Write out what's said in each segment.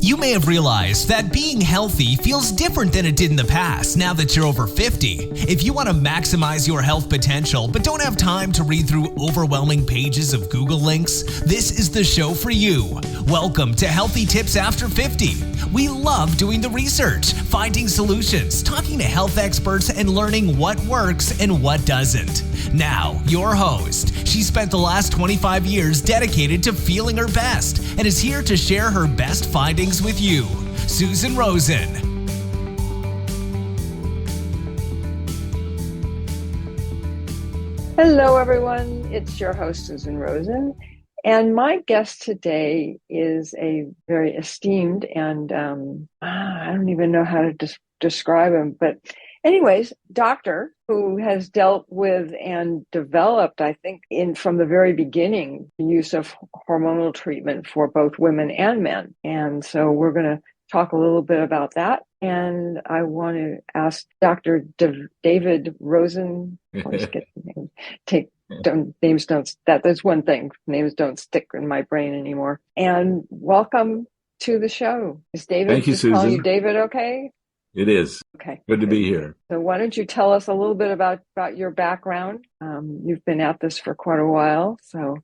You may have realized that being healthy feels different than it did in the past now that you're over 50. If you want to maximize your health potential but don't have time to read through overwhelming pages of Google links, this is the show for you. Welcome to Healthy Tips After 50. We love doing the research, finding solutions, talking to health experts, and learning what works and what doesn't. Now, your host. She spent the last 25 years dedicated to feeling her best and is here to share her best findings with you, Susan Rosen. Hello, everyone. It's your host, Susan Rosen. And my guest today is a very esteemed and I don't even know how to describe him. But anyways, doctor who has dealt with and developed, I think, from the very beginning, the use of hormonal treatment for both women and men. And so we're going to talk a little bit about that. And I want to ask Dr. David Rosen. Always get the name. That's one thing. Names don't stick in my brain anymore. And welcome to the show. Is David? Thank you, Susan. Call you David, okay? It is. Okay. Good to be here. So why don't you tell us a little bit about your background? You've been at this for quite a while. So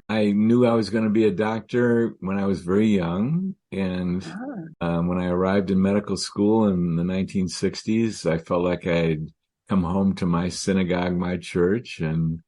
I knew I was going to be a doctor when I was very young. And when I arrived in medical school in the 1960s, I felt like I'd come home to my synagogue, my church, and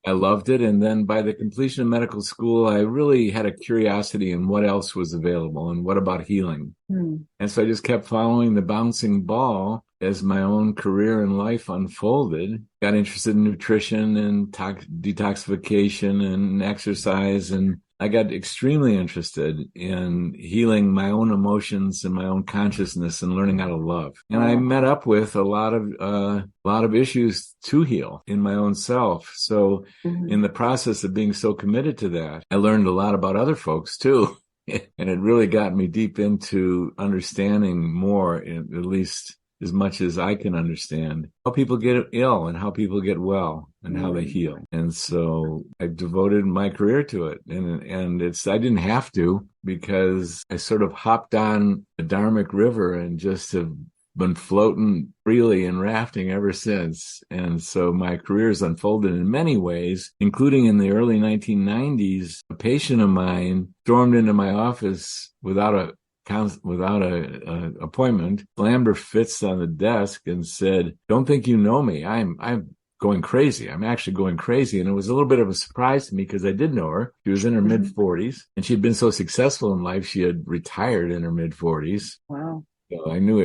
I loved it. And then by the completion of medical school, I really had a curiosity in what else was available and what about healing. And so I just kept following the bouncing ball as my own career and life unfolded. Got interested in nutrition and detoxification and exercise. And I got extremely interested in healing my own emotions and my own consciousness and learning how to love. And I met up with a lot of issues to heal in my own self. So in the process of being so committed to that, I learned a lot about other folks too. And it really got me deep into understanding more, at least as much as I can understand, how people get ill and how people get well and how they heal. And so I devoted my career to it. And I didn't have to, because I sort of hopped on the Dharmic River and just have been floating freely and rafting ever since. And so my career has unfolded in many ways, including in the early 1990s. A patient of mine stormed into my office without a appointment, slammed her fists on the desk and said, "Don't think you know me. I'm going crazy. I'm actually going crazy." And it was a little bit of a surprise to me because I did know her. She was in her mid-40s and she'd been so successful in life. She had retired in her mid-40s. Wow. So I knew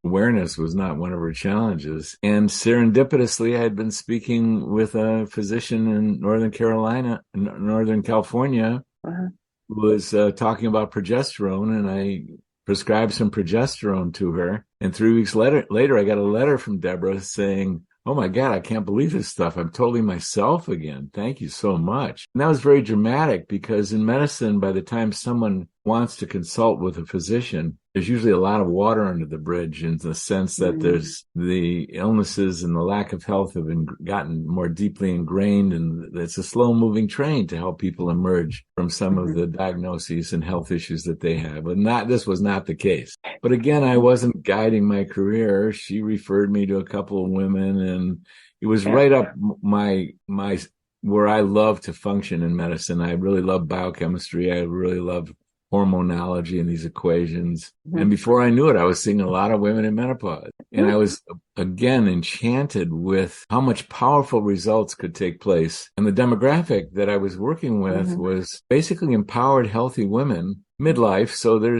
awareness was not one of her challenges. And serendipitously, I had been speaking with a physician in Northern California, who was talking about progesterone, and I prescribed some progesterone to her. And 3 weeks later, I got a letter from Deborah saying, "Oh my God, I can't believe this stuff. I'm totally myself again. Thank you so much." And that was very dramatic, because in medicine, by the time someone wants to consult with a physician, there's usually a lot of water under the bridge, in the sense that there's the illnesses and the lack of health have gotten more deeply ingrained, and it's a slow moving train to help people emerge from some of the diagnoses and health issues that they have. But this was not the case. But again, I wasn't guiding my career. She referred me to a couple of women, and it was right up my where I love to function in medicine. I really love biochemistry. I really love hormonology and these equations. And before I knew it, I was seeing a lot of women in menopause. And I was, again, enchanted with how much powerful results could take place. And the demographic that I was working with was basically empowered, healthy women, midlife. So there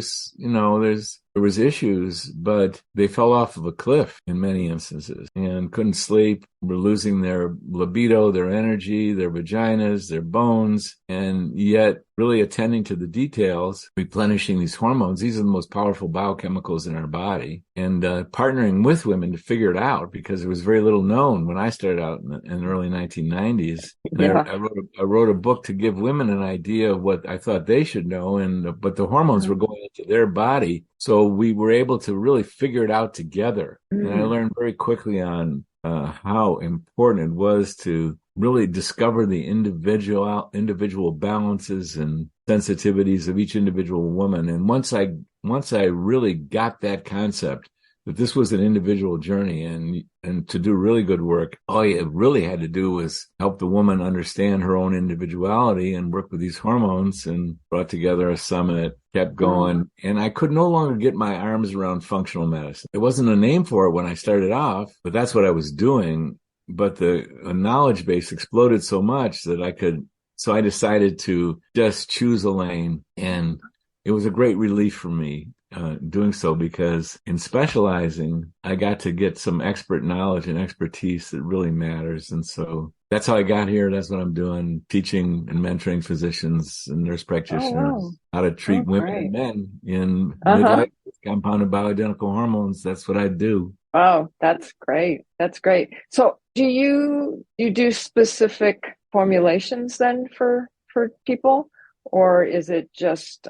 was issues, but they fell off of a cliff in many instances and couldn't sleep, were losing their libido, their energy, their vaginas, their bones, and yet really attending to the details, replenishing these hormones. These are the most powerful biochemicals in our body, and partnering with women to figure it out, because there was very little known when I started out in the early 1990s. I wrote a book to give women an idea of what I thought they should know, but the hormones were going into their body. So we were able to really figure it out together. And I learned very quickly on how important it was to really discover the individual balances and sensitivities of each individual woman. And once I really got that concept that this was an individual journey, and to do really good work, all you really had to do was help the woman understand her own individuality and work with these hormones, and brought together a summit, kept going. And I could no longer get my arms around functional medicine. There wasn't a name for it when I started off, but that's what I was doing. But the knowledge base exploded so much that so I decided to just choose a lane, and it was a great relief for me doing so, because in specializing, I got to get some expert knowledge and expertise that really matters. And so that's how I got here. That's what I'm doing, teaching and mentoring physicians and nurse practitioners how to treat women and men in midlife with compounded bioidentical hormones. That's what I do. Oh, that's great. That's great. So do you do specific formulations then for people? Or is it just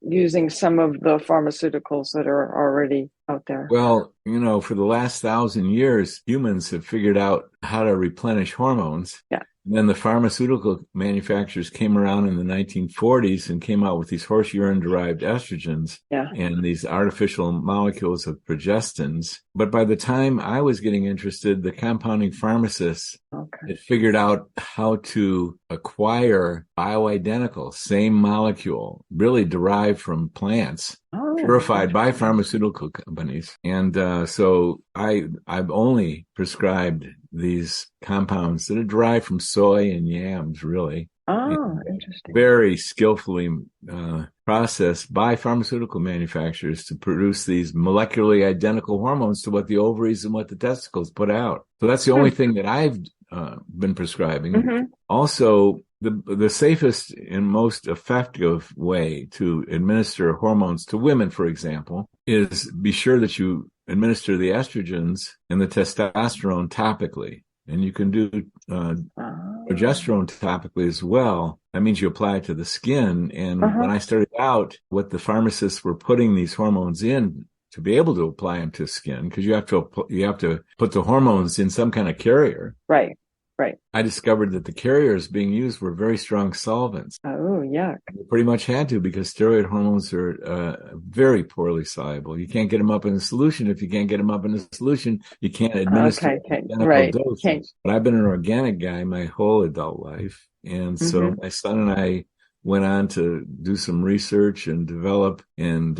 using some of the pharmaceuticals that are already out there? Well, for the last 1,000 years, humans have figured out how to replenish hormones. Yeah. And then the pharmaceutical manufacturers came around in the 1940s and came out with these horse urine-derived estrogens and these artificial molecules of progestins. But by the time I was getting interested, the compounding pharmacists had figured out how to acquire bioidentical, same molecule, really derived from plants, purified by pharmaceutical companies. And so I've only prescribed these compounds that are derived from soy and yams, really. Oh, interesting. Very skillfully processed by pharmaceutical manufacturers to produce these molecularly identical hormones to what the ovaries and what the testicles put out. So that's the only thing that I've been prescribing. Mm-hmm. Also, the safest and most effective way to administer hormones to women, for example, is be sure that you administer the estrogens and the testosterone topically. And you can do progesterone topically as well. That means you apply it to the skin. And when I started out, what the pharmacists were putting these hormones in to be able to apply them to skin, because you have to put the hormones in some kind of carrier. Right. I discovered that the carriers being used were very strong solvents. Oh, yuck. You pretty much had to, because steroid hormones are very poorly soluble. You can't get them up in a solution. If you can't get them up in a solution, you can't administer identical doses. But I've been an organic guy my whole adult life. And so my son and I went on to do some research and develop and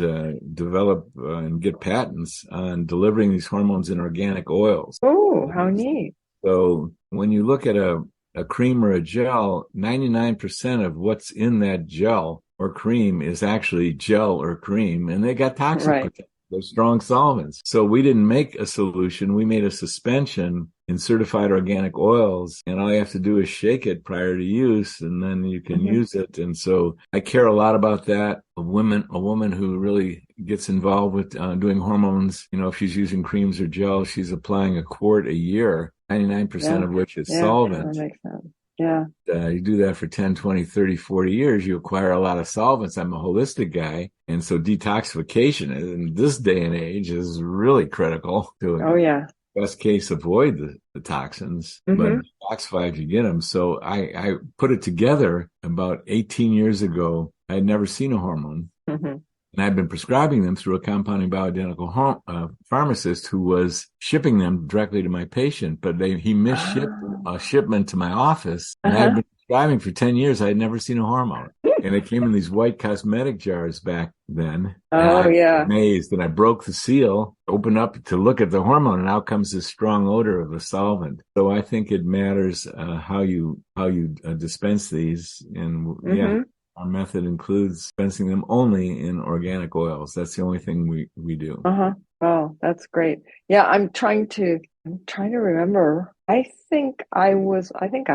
get patents on delivering these hormones in organic oils. Oh, how neat. So when you look at a cream or a gel, 99% of what's in that gel or cream is actually gel or cream, and they got toxic potential. They're strong solvents. So we didn't make a solution. We made a suspension in certified organic oils, and all you have to do is shake it prior to use, and then you can use it. And so I care a lot about that. A woman who really gets involved with doing hormones, if she's using creams or gels, she's applying a quart a year, 99% of which is solvent. That makes sense. Yeah. You do that for 10, 20, 30, 40 years, you acquire a lot of solvents. I'm a holistic guy. And so detoxification in this day and age is really critical to best case, avoid the toxins, but detoxify if you get them. So I put it together about 18 years ago. I had never seen a hormone. And I've been prescribing them through a compounding bioidentical pharmacist who was shipping them directly to my patient, but he misshipped a shipment to my office. And I had been prescribing for 10 years. I had never seen a hormone. And it came in these white cosmetic jars back then. I was amazed. And I broke the seal, opened up to look at the hormone, and out comes this strong odor of a solvent. So I think it matters how you dispense these. And our method includes dispensing them only in organic oils. That's the only thing we do. Oh, that's great. Yeah, I'm trying to remember. I think I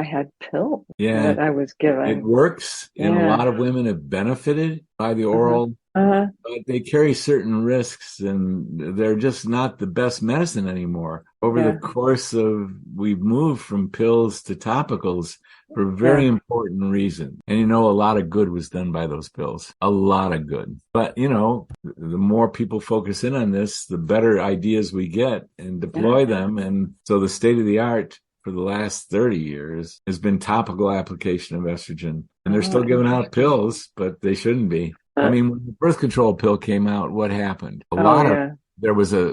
had pills that I was given. It works, and a lot of women have benefited by the oral, but they carry certain risks, and they're just not the best medicine anymore. Over the course of, we've moved from pills to topicals for a very important reason. And a lot of good was done by those pills. A lot of good. But, the more people focus in on this, the better ideas we get and deploy them. And so the state of the art for the last 30 years has been topical application of estrogen. And they're Oh, still giving out interesting. pills, but they shouldn't be. I mean, when the birth control pill came out, what happened? Oh, yeah. There was a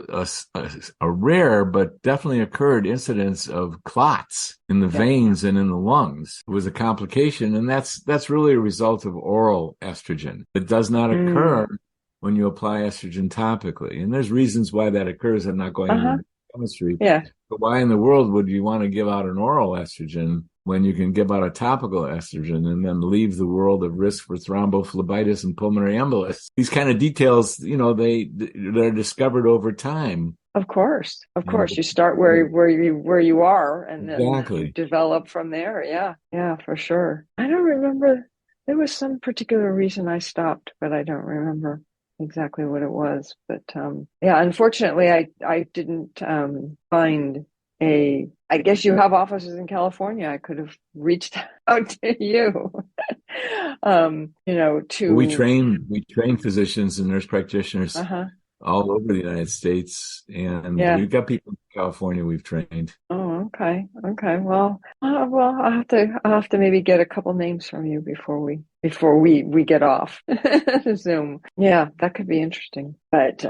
rare but definitely occurred incidence of clots in the Yeah. veins and in the lungs. It was a complication, and that's really a result of oral estrogen. It does not occur when you apply estrogen topically. And there's reasons why that occurs. I'm not going into chemistry. Yeah. But why in the world would you want to give out an oral estrogen when you can give out a topical estrogen and then leave the world of risk for thrombophlebitis and pulmonary embolus? These kind of details, they're discovered over time. Of course. You start where you are, and then Exactly. you develop from there. Yeah, for sure. I don't remember. There was some particular reason I stopped, but I don't remember exactly what it was. But unfortunately, I didn't find a. I guess you have offices in California. I could have reached out to you. We train physicians and nurse practitioners all over the United States, and we've got people in California we've trained. Oh, okay. Well, I'll have to maybe get a couple names from you before we get off Zoom. Yeah, that could be interesting. But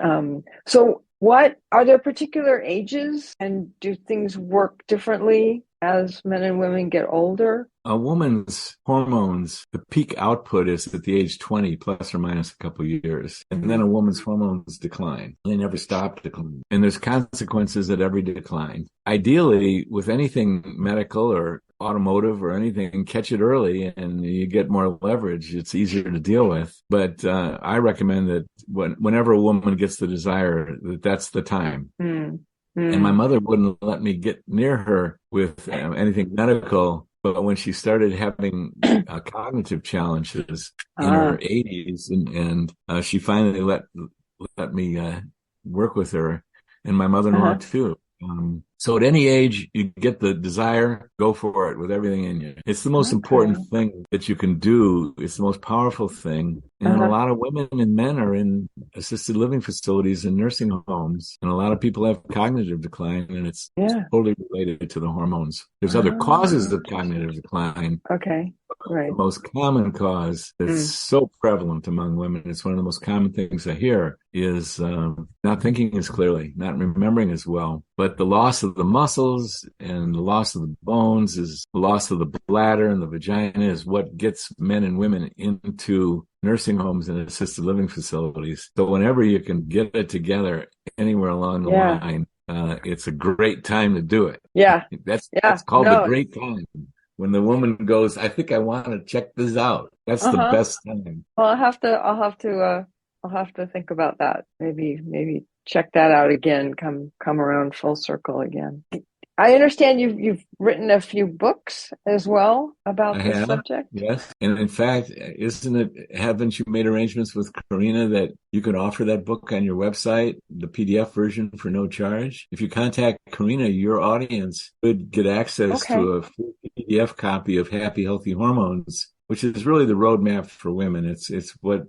so what are there particular ages, and do things work differently as men and women get older? A woman's hormones, the peak output is at the age 20 plus or minus a couple of years. And then a woman's hormones decline. They never stop declining. And there's consequences at every decline. Ideally, with anything medical or automotive or anything, catch it early and you get more leverage. It's easier to deal with. But I recommend that whenever a woman gets the desire, that's the time. And my mother wouldn't let me get near her with anything medical. But when she started having cognitive challenges in her 80s, and she finally let me work with her, and my mother-in-law too. So at any age you get the desire, go for it with everything in you. It's the most important thing that you can do. It's the most powerful thing. And a lot of women and men are in assisted living facilities and nursing homes. And a lot of people have cognitive decline, and it's totally related to the hormones. There's other causes of cognitive decline. Okay. Right. The most common cause that's so prevalent among women, it's one of the most common things I hear, is not thinking as clearly, not remembering as well. But the loss of the muscles and the loss of the bones, is the loss of the bladder and the vagina, is what gets men and women into nursing homes and assisted living facilities. So whenever you can get it together anywhere along the line, it's a great time to do it. Yeah. That's called the great time. When the woman goes, I think I want to check this out. That's the best time. Well, I'll have to think about that. Maybe check that out again. Come around full circle again. I understand you've written a few books as well about this subject. Yes. And in fact, haven't you made arrangements with Karina that you can offer that book on your website, the PDF version, for no charge? If you contact Karina, your audience could get access to a full PDF copy of Happy Healthy Hormones, which is really the roadmap for women. It's what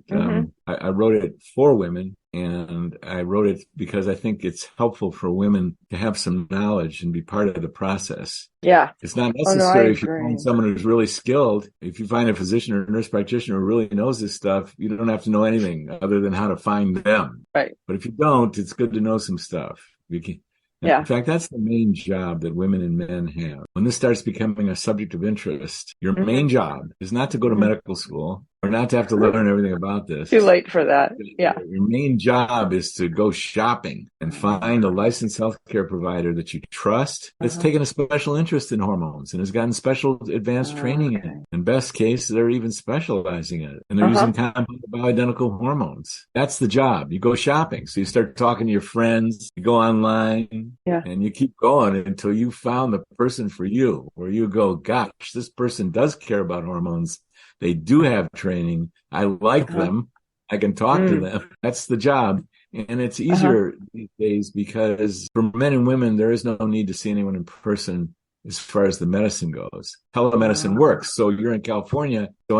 I wrote it for women, and I wrote it because I think it's helpful for women to have some knowledge and be part of the process. Yeah. It's not necessary if you find someone who's really skilled. If you find a physician or a nurse practitioner who really knows this stuff, you don't have to know anything other than how to find them. Right. But if you don't, it's good to know some stuff. In fact, that's the main job that women and men have. When this starts becoming a subject of interest, your main job is not to go to medical school or not to have to learn everything about this. Too late for that. Yeah. Your main job is to go shopping and find a licensed healthcare provider that you trust that's taken a special interest in hormones and has gotten special advanced training in it. In best case, they're even specializing in it. And they're using compound bioidentical hormones. That's the job. You go shopping. So you start talking to your friends, you go online, and you keep going until you found the person for you, where you go, gosh, this person does care about hormones. They do have training. I like them. I can talk to them. That's the job. And it's easier these days because for men and women, there is no need to see anyone in person as far as the medicine goes. Telemedicine works. So you're in California. So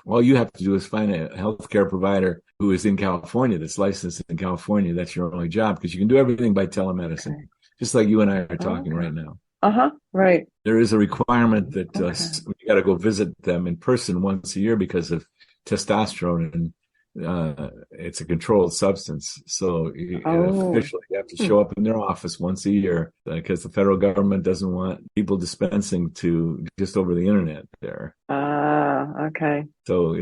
all you have to do is find a healthcare provider who is in California, that's licensed in California. That's your only job, because you can do everything by telemedicine, just like you and I are talking right now. Right. There is a requirement that Okay. you got to go visit them in person once a year because of testosterone, and it's a controlled substance. So Oh. officially, you have to Hmm. show up in their office once a year because the federal government doesn't want people dispensing to just over the internet there. Ah, okay. So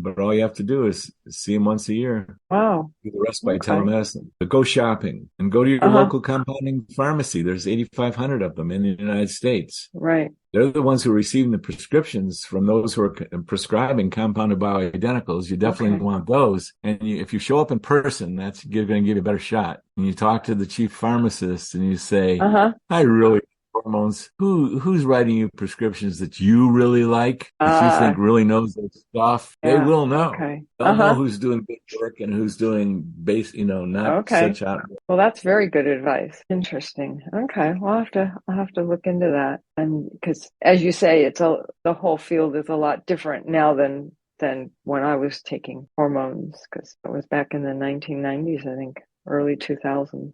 but all you have to do is see them once a year. Wow. Do the rest by Okay. telemedicine. But go shopping and go to your Uh-huh. local compounding pharmacy. There's 8,500 of them in the United States. Right. They're the ones who are receiving the prescriptions from those who are prescribing compounded bioidenticals. You definitely Okay. want those. And if you show up in person, that's going to give you a better shot. And you talk to the chief pharmacist and you say, Uh-huh. I really hormones. Who's writing you prescriptions that you really like, that you think Ah, really knows their stuff? They yeah. will know. Okay. They'll know Uh-huh. who's doing good work and who's doing not Okay. such out. Well, that's very good advice. Interesting. Okay. Well, I'll have to look into that. And because as you say, the whole field is a lot different now than when I was taking hormones, because it was back in the 1990s, I think, early 2000s.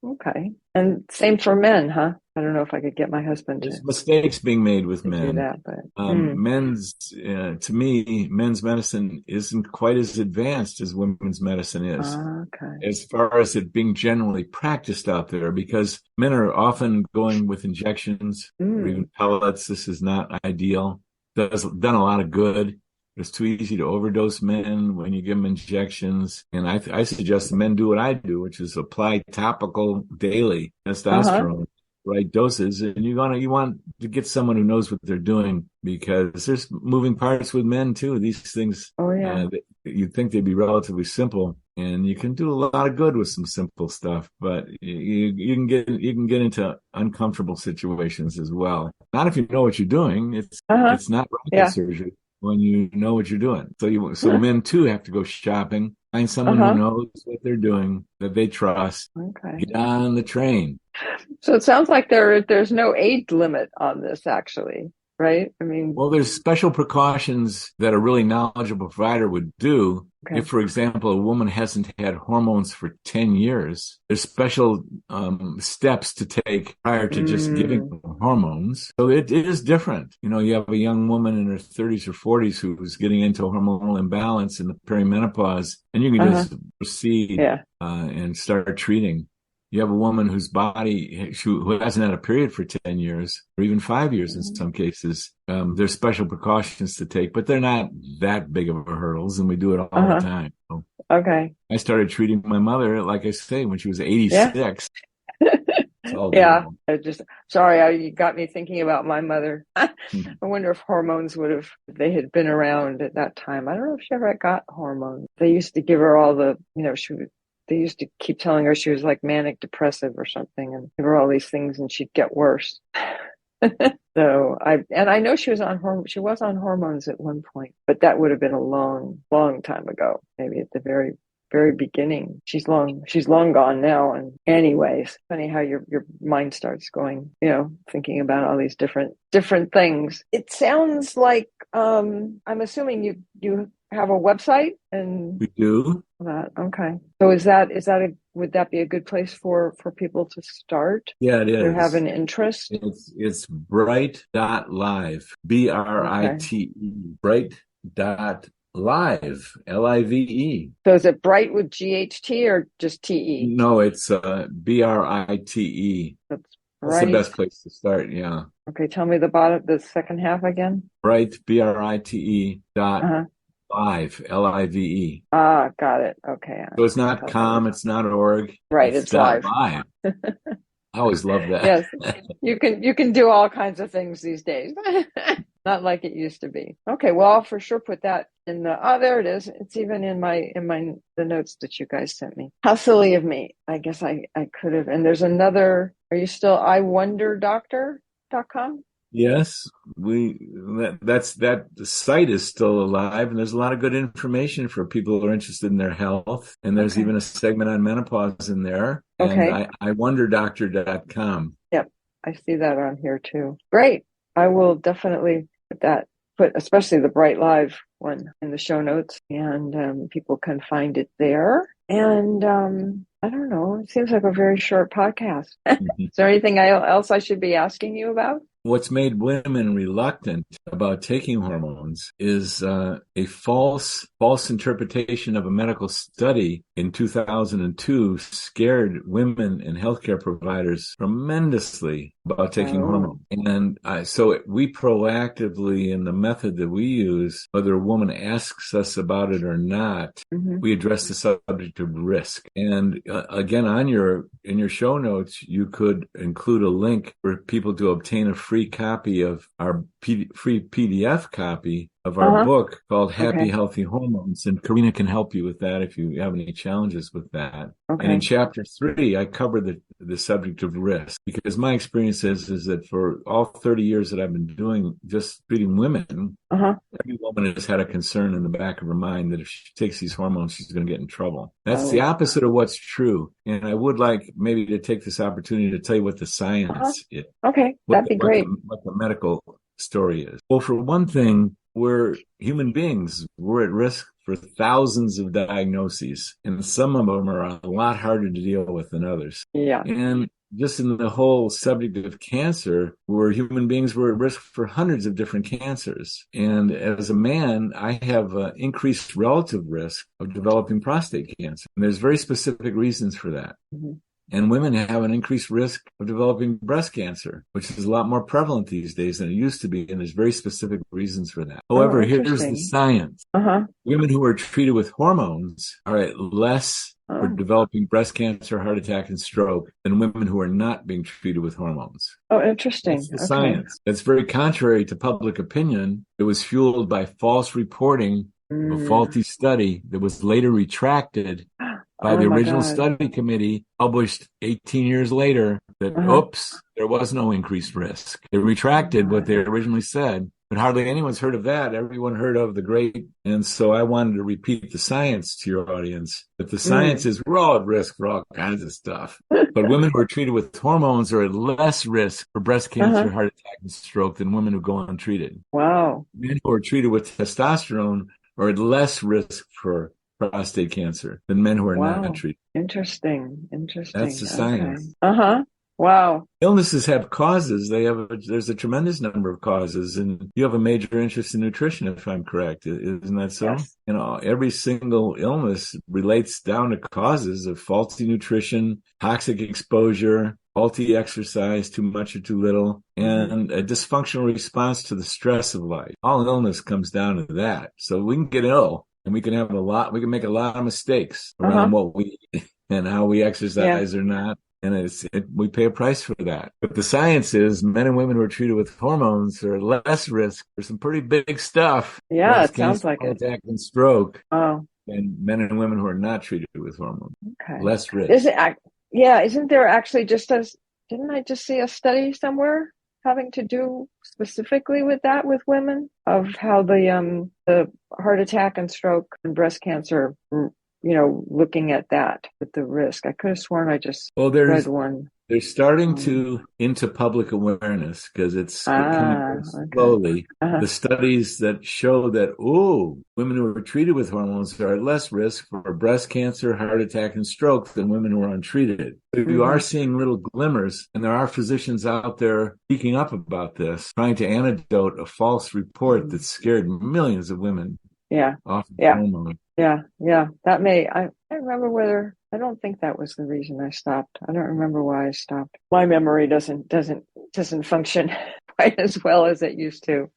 Okay. And same for men, huh? I don't know if I could get my husband There's mistakes being made with to do men. that, but To me, men's medicine isn't quite as advanced as women's medicine is, okay. as far as it being generally practiced out there, because men are often going with injections or even pellets. This is not ideal. Done a lot of good. It's too easy to overdose men when you give them injections. And I suggest the men do what I do, which is apply topical daily testosterone, right doses. And you want to get someone who knows what they're doing, because there's moving parts with men too. These things, Oh yeah. you'd think they'd be relatively simple, and you can do a lot of good with some simple stuff, but you can get into uncomfortable situations as well. Not if you know what you're doing. It's not rocket Yeah. surgery when you know what you're doing. So men too have to go shopping, find someone who knows what they're doing, that they trust, Okay. get on the train. So it sounds like there's no age limit on this, actually, right? I mean, Well, there's special precautions that a really knowledgeable provider would do. okay. If, for example, a woman hasn't had hormones for 10 years, there's special steps to take prior to just giving them hormones. So it is different. You have a young woman in her 30s or 40s who's getting into a hormonal imbalance in the perimenopause, and you can just proceed and start treating. You have a woman whose body, who hasn't had a period for 10 years or even 5 years in some cases. There's special precautions to take, but they're not that big of a hurdles, and we do it all the time. So okay. I started treating my mother, like I say, when she was 86. Yeah. You got me thinking about my mother. I wonder if hormones if they had been around at that time. I don't know if she ever got hormones. They used to give her all they used to keep telling her she was like manic depressive or something, and give her all these things and she'd get worse. So I know she was on hormones at one point, but that would have been a long, long time ago, maybe at the very, very beginning. She's long gone now. And anyways, funny how your mind starts going, thinking about all these different things. It sounds like, I'm assuming you have a website, and We do. that. Okay. So would that be a good place for people to start? Yeah, it Who have is. an interest? It's bright.live, BRITE, bright.live, LIVE. So is it Bright with GHT or just TE? No, it's BRITE. That's That's the right. best place to start. Yeah. Okay. Tell me the second half again. Bright, BRITE live, LIVE. Ah, got it. Okay. So it's not com, it's not org. Right. It's live. live. I always love that. Yes. You can do all kinds of things these days. Not like it used to be. Okay. Well, I'll for sure put that in there it is. It's even in the notes that you guys sent me. How silly of me. I guess I could have. And there's another, are you still iwonderdoctor.com? Yes, that site is still alive, and there's a lot of good information for people who are interested in their health. And there's even a segment on menopause in there. Okay. And iwonderdoctor.com. Yep. I see that on here too. Great. I will definitely put that put especially the Bright Live one in the show notes, and people can find it there. And I don't know, it seems like a very short podcast. Is there anything else I should be asking you about? What's made women reluctant about taking hormones is a false interpretation of a medical study in 2002 scared women and healthcare providers tremendously about taking hormones. And so we proactively, in the method that we use, whether a woman asks us about it or not, we address the subject of risk. And again, in your show notes, you could include a link for people to obtain a free copy of our free PDF copy of our book called Happy Healthy Hormones. And Karina can help you with that if you have any challenges with that. Okay. And in chapter 3, I cover the subject of risk, because my experience is that for all 30 years that I've been doing just treating women, every woman has had a concern in the back of her mind that if she takes these hormones, she's going to get in trouble. That's the opposite of what's true. And I would like maybe to take this opportunity to tell you what the science is. Okay, that'd be great. What the medical story is. Well, for one thing, we're human beings. We're at risk for thousands of diagnoses, and some of them are a lot harder to deal with than others. Yeah. And just in the whole subject of cancer, we're human beings, we're at risk for hundreds of different cancers. And as a man, I have increased relative risk of developing prostate cancer. And there's very specific reasons for that. And women have an increased risk of developing breast cancer, which is a lot more prevalent these days than it used to be. And there's very specific reasons for that. However, here's the science. Women who are treated with hormones are at less for developing breast cancer, heart attack, and stroke than women who are not being treated with hormones. Oh, interesting. That's the science. That's very contrary to public opinion. It was fueled by false reporting of a faulty study that was later retracted by the original study committee, published 18 years later, that, oops, there was no increased risk. They retracted what they originally said, but hardly anyone's heard of that. Everyone heard of the great. And so I wanted to repeat the science to your audience. But the science is we're all at risk for all kinds of stuff. But women who are treated with hormones are at less risk for breast cancer, heart attack, and stroke than women who go untreated. Wow. Men who are treated with testosterone are at less risk for prostate cancer than men who are not treated. Interesting. That's the science. Wow. Illnesses have causes. There's a tremendous number of causes, and you have a major interest in nutrition, if I'm correct. Isn't that so? Yes. Every single illness relates down to causes of faulty nutrition, toxic exposure, faulty exercise, too much or too little, and a dysfunctional response to the stress of life. All illness comes down to that. So we can get ill. And we can make a lot of mistakes around what we eat and how we exercise or not. And we pay a price for that. But the science is men and women who are treated with hormones are less risk for some pretty big stuff. Yeah, it sounds like it. Attack and stroke. And men and women who are not treated with hormones. Okay. Less risk. Isn't there actually didn't I just see a study somewhere having to do specifically with that with women, of how the heart attack and stroke and breast cancer, looking at that with the risk? I could have sworn I just read one. They're starting to into public awareness because it's coming slowly. The studies that show that, women who are treated with hormones are at less risk for breast cancer, heart attack, and stroke than women who are untreated. But you are seeing little glimmers, and there are physicians out there speaking up about this, trying to antidote a false report that scared millions of women off of hormones. That I remember whether. I don't think that was the reason I stopped. I don't remember why I stopped. My memory doesn't function quite as well as it used to.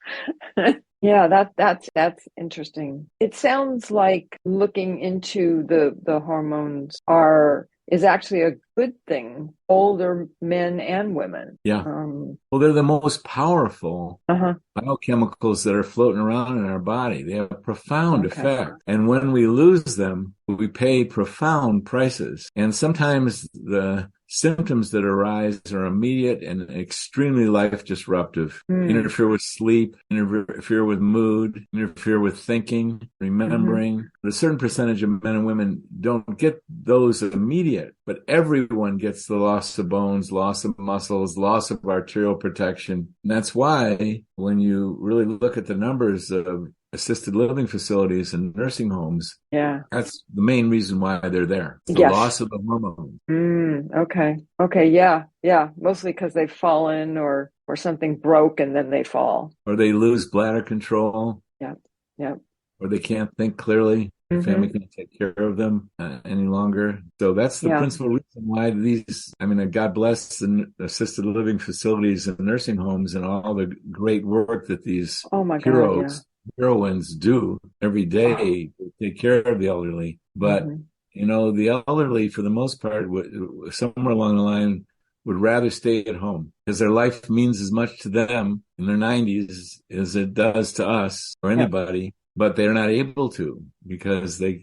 That's interesting. It sounds like looking into the hormones is actually a good thing, older men and women. Yeah. Well, they're the most powerful biochemicals that are floating around in our body. They have a profound effect. And when we lose them, we pay profound prices. And sometimes the symptoms that arise are immediate and extremely life disruptive. Interfere with sleep, interfere with mood, interfere with thinking, remembering. But a certain percentage of men and women don't get those immediate, but everyone gets the loss of bones, loss of muscles, loss of arterial protection. And that's why when you really look at the numbers of assisted living facilities and nursing homes, that's the main reason why they're there. It's the loss of the hormones. Okay. Yeah. Mostly because they've fallen or something broke and then they fall. Or they lose bladder control. Yeah. Or they can't think clearly. The family can't take care of them any longer. So that's the principal reason why God bless the assisted living facilities and nursing homes and all the great work that these heroines do every day to take care of the elderly. But, the elderly, for the most part, somewhere along the line, would rather stay at home because their life means as much to them in their 90s as it does to us or anybody. But they're not able to because there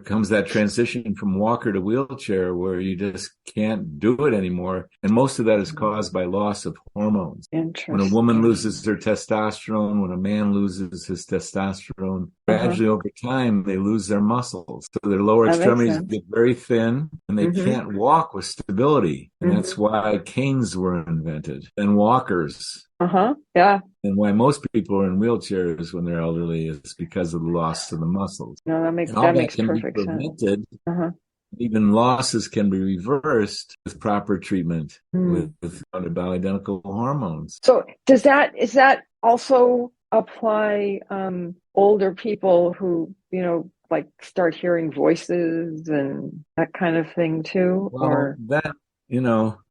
comes that transition from walker to wheelchair where you just can't do it anymore. And most of that is caused by loss of hormones. When a woman loses her testosterone, when a man loses his testosterone, gradually over time, they lose their muscles. So their lower extremities get very thin and they can't walk with stability. And that's why canes were invented and walkers. And why most people are in wheelchairs when they're elderly is because of the loss of the muscles. No, that makes perfect sense. Even losses can be reversed with proper treatment with bioidentical hormones. So is that also apply older people who, start hearing voices and that kind of thing too?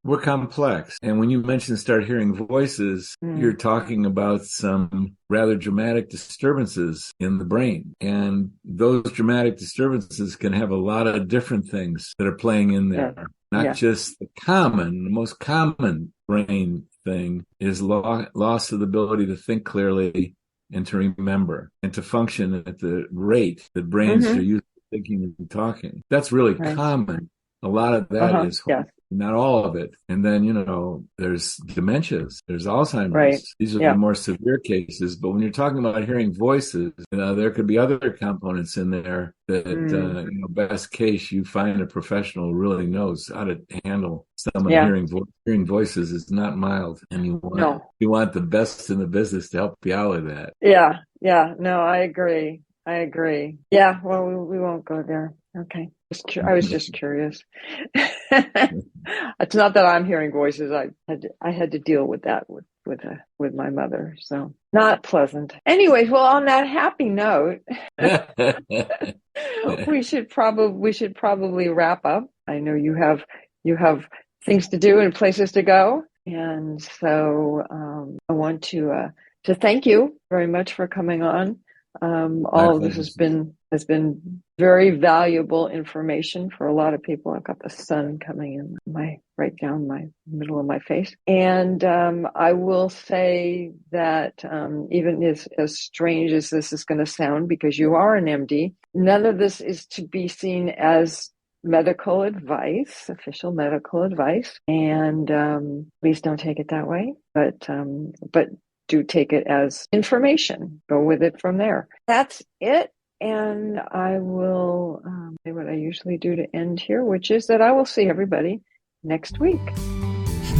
We're complex. And when you mention start hearing voices, you're talking about some rather dramatic disturbances in the brain. And those dramatic disturbances can have a lot of different things that are playing in there. Not just the most common brain thing is loss of the ability to think clearly and to remember and to function at the rate that brains are used to thinking and talking. That's really common. A lot of that is not all of it. And then, there's dementias, there's Alzheimer's. Right. These are the more severe cases. But when you're talking about hearing voices, there could be other components in there that, best case, you find a professional who really knows how to handle someone hearing voices is not mild. And you want the best in the business to help you out with that. Yeah. No, I agree. Yeah. Well, we won't go there. Okay. I was just curious. It's not that I'm hearing voices. I had to deal with that with my mother. So not pleasant. Anyways, well, on that happy note, we should probably wrap up. I know you have things to do and places to go. And so, I want to thank you very much for coming on. All of this has been very valuable information for a lot of people. I've got the sun coming in right down my middle of my face. And I will say that even as strange as this is going to sound, because you are an MD, none of this is to be seen as medical advice, official medical advice. And please don't take it that way. But do take it as information. Go with it from there. That's it. And I will say what I usually do to end here, which is that I will see everybody next week.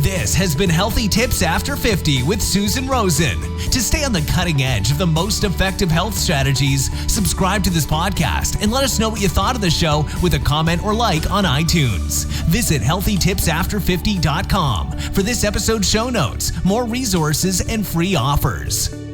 This has been Healthy Tips After 50 with Susan Rosen. To stay on the cutting edge of the most effective health strategies, subscribe to this podcast and let us know what you thought of the show with a comment or like on iTunes. Visit healthytipsafter50.com for this episode's show notes, more resources, and free offers.